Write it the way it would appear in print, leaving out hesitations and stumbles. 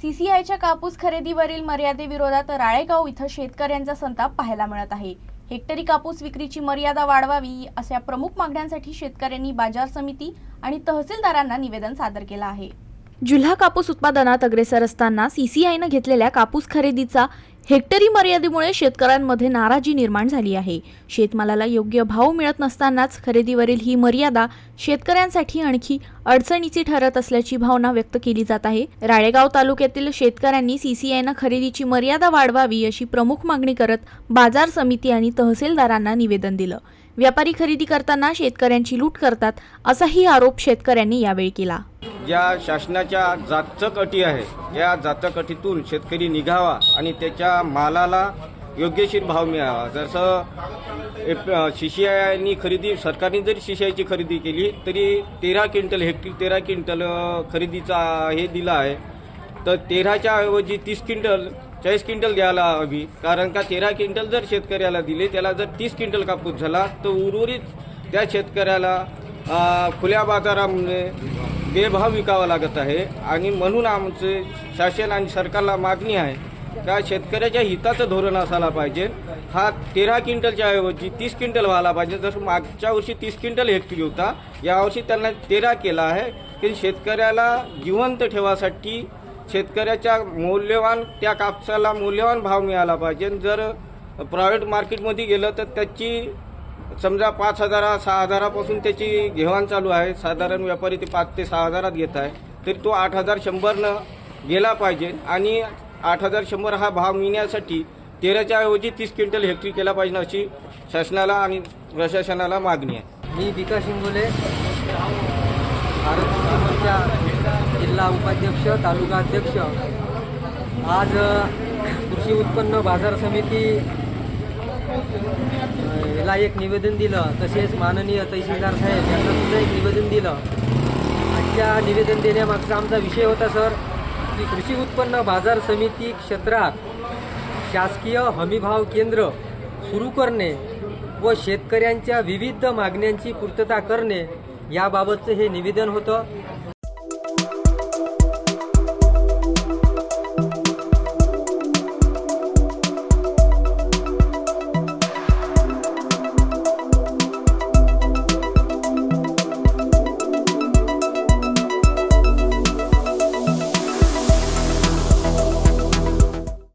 सीसीआयच्या कापूस खरेदीवरील मर्यादेविरोधात राळेगाव इथं शेतकऱ्यांचा संताप पाहायला मिळत आहे। हेक्टरी कापूस विक्रीची मर्यादा वाढवावी अशा प्रमुख मागण्यांसाठी शेतकऱ्यांनी बाजार समिती आणि तहसीलदारांना निवेदन सादर केलं आहे। जिल्हा कापूस उत्पादनात अग्रेसर असताना सीसीआयने घेतलेल्या कापूस खरेदीचा हेक्टरी मर्यादेमुळे शेतकऱ्यांमध्ये नाराजी निर्माण झाली आहे। शेतमालाला योग्य भाव मिळत नसतानाच खरेदीवरील ही मर्यादा शेतकऱ्यांसाठी आणखी अडचणीची ठरत असल्याची भावना व्यक्त केली जात आहे। राळेगाव तालुक्यातील शेतकऱ्यांनी सीसीआयने खरेदीची मर्यादा वाढवावी अशी प्रमुख मागणी करत बाजार समिती आणि तहसीलदारांना निवेदन दिलं। व्यापारी खरेदी करताना शेतकऱ्यांची लूट करतात असाही आरोप शेतकऱ्यांनी यावेळी केला। ज्या शासनाच्या जाचक अटी आहे या जाचक अटीतून शेतकरी निघावा आणि त्याच्या मालाला योग्यशीर भाव मिळावा। जसं सीसीआयनी खरेदी सरकारने जरी सीसीआयची खरेदी केली तरी 13 क्विंटल हेक्टरी 13 क्विंटल खरेदीचा हे दिला आहे, तर 13च्या ऐवजी 30 क्विंटल 40 क्विंटल द्यायला हवी। कारण का 13 क्विंटल जर शेतकऱ्याला दिले त्याला जर 30 क्विंटल कापूस झाला तर उर्वरित त्या शेतकऱ्याला खुल्या बाजारामध्ये बेभाव विकावा लागत आहे। आणि म्हणून आमचे शासन आणि सरकारला मागणी आहे का शेतकऱ्याच्या हिताचं धोरण असायला पाहिजे। हा 13 क्विंटलच्या ऐवजी 30 क्विंटल व्हायला पाहिजे। जसं मागच्या वर्षी 30 क्विंटल हेक्टरी होता, यावर्षी त्यांना 13 केला आहे की शेतकऱ्याला जिवंत ठेवासाठी शेतकऱ्याच्या मौल्यवान त्या कापसाला मौल्यवान भाव मिळाला पाहिजे। जर प्रायव्हेट मार्केटमध्ये गेलं तर त्याची समजा 5,000 6,000पासून त्याची घेवाण चालू आहे। साधारण व्यापारी ते 5 ते 6,000 घेत आहे, तरी तो 8,100 गेला पाहिजे। आणि 8,100 हा भाव मिळण्यासाठी 13च्या ऐवजी 30 क्विंटल हेक्टरी केला पाहिजे अशी शासनाला आणि प्रशासनाला मागणी आहे। मी विकास इंगोले, भारत मोर्चा जिल्हा उपाध्यक्ष, तालुका अध्यक्ष। आज कृषी उत्पन्न बाजार समिती ला एक निवेदन दिलं, तसेच माननीय तहसीलदार साहेब यांना सुद्धा एक निवेदन दिलं। आजच्या निवेदन देण्यामागचा आमचा विषय होता सर की कृषी उत्पन्न बाजार समिती क्षेत्रात शासकीय हमीभाव केंद्र सुरू करणे व शेतकऱ्यांच्या विविध मागण्यांची पूर्तता करणे याबाबतचं हे निवेदन होतं।